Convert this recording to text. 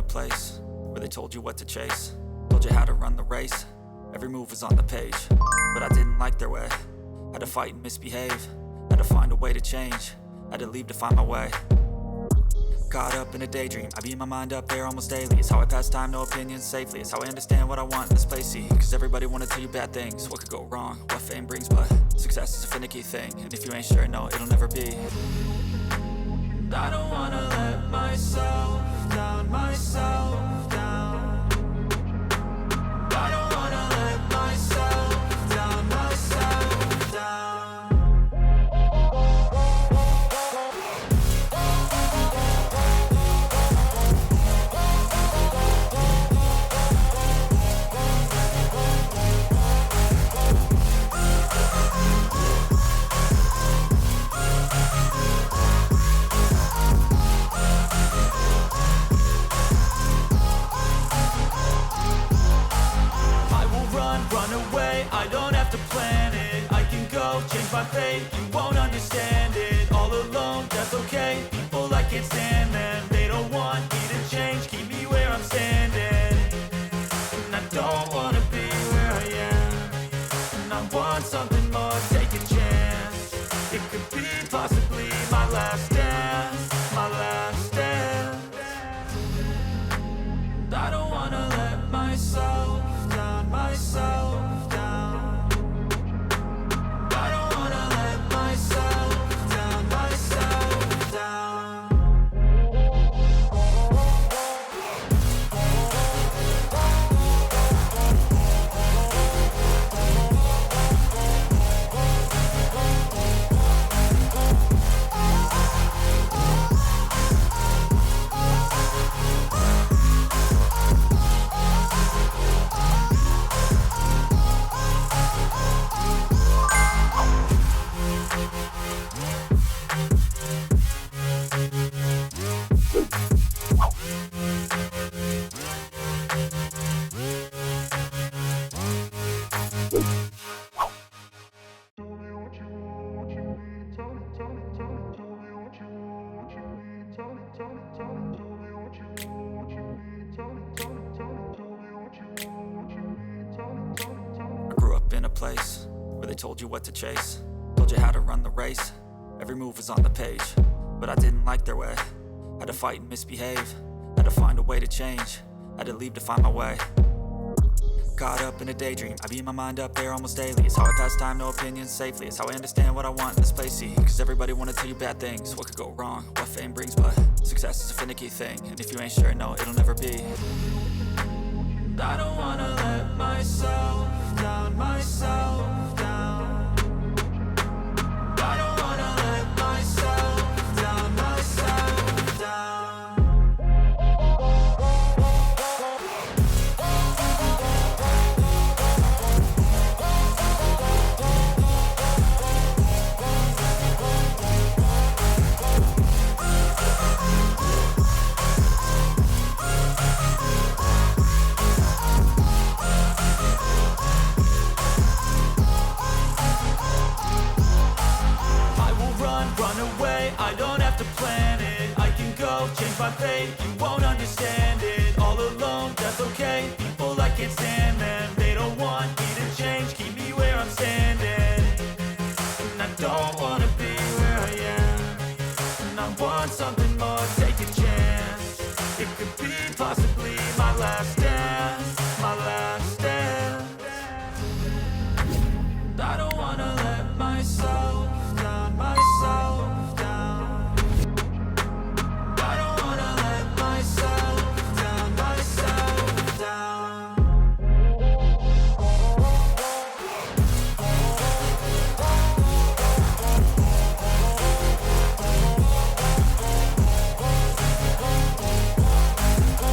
place where they told you what to chase, told you how to run the race. Every move was on the page, but I didn't like their way. Had to fight and misbehave, had to find a way to change, had to leave to find my way. Caught up in a daydream, I beat my mind up there almost daily. It's how I pass time, no opinions safely. It's how I understand what I want in this place, see. Cause everybody wanna tell you bad things, what could go wrong, what fame brings. But success is a finicky thing, and if you ain't sure, no, it'll never be. I don't wanna let myself down, myself down. I don't wanna let myself down, myself down. Run away, I don't have to plan it. I can go, change my fate, you won't understand it. All alone, that's okay, people I can't stand them. They don't want me to change, keep me where I'm standing. And I don't wanna be where I am, and I want something more, take a chance. It could be possibly my last dance, my last dance. And I don't wanna let myself down, myself down. I don't wanna let myself down, myself down. Place where they told you what to chase, told you how to run the race. Every move was on the page, but I didn't like their way. Had to fight and misbehave, had to find a way to change, had to leave to find my way. Caught up in a daydream, I beat my mind up there almost daily. It's how I pass time, no opinions safely. It's how I understand what I want in this place, see. Cause everybody wanna tell you bad things, what could go wrong, what fame brings. But success is a finicky thing, and if you ain't sure, no, it'll never be. I don't wanna let myself down, myself down. I don't wanna let myself down, myself down. Run away, I don't have to plan it. I can go, change my fate, you won't understand it. All alone, that's okay, people I can't stand them. They don't want me to change, keep me where I'm standing. And I don't wanna be where I am, and I want something more, take a chance. It could be possibly my last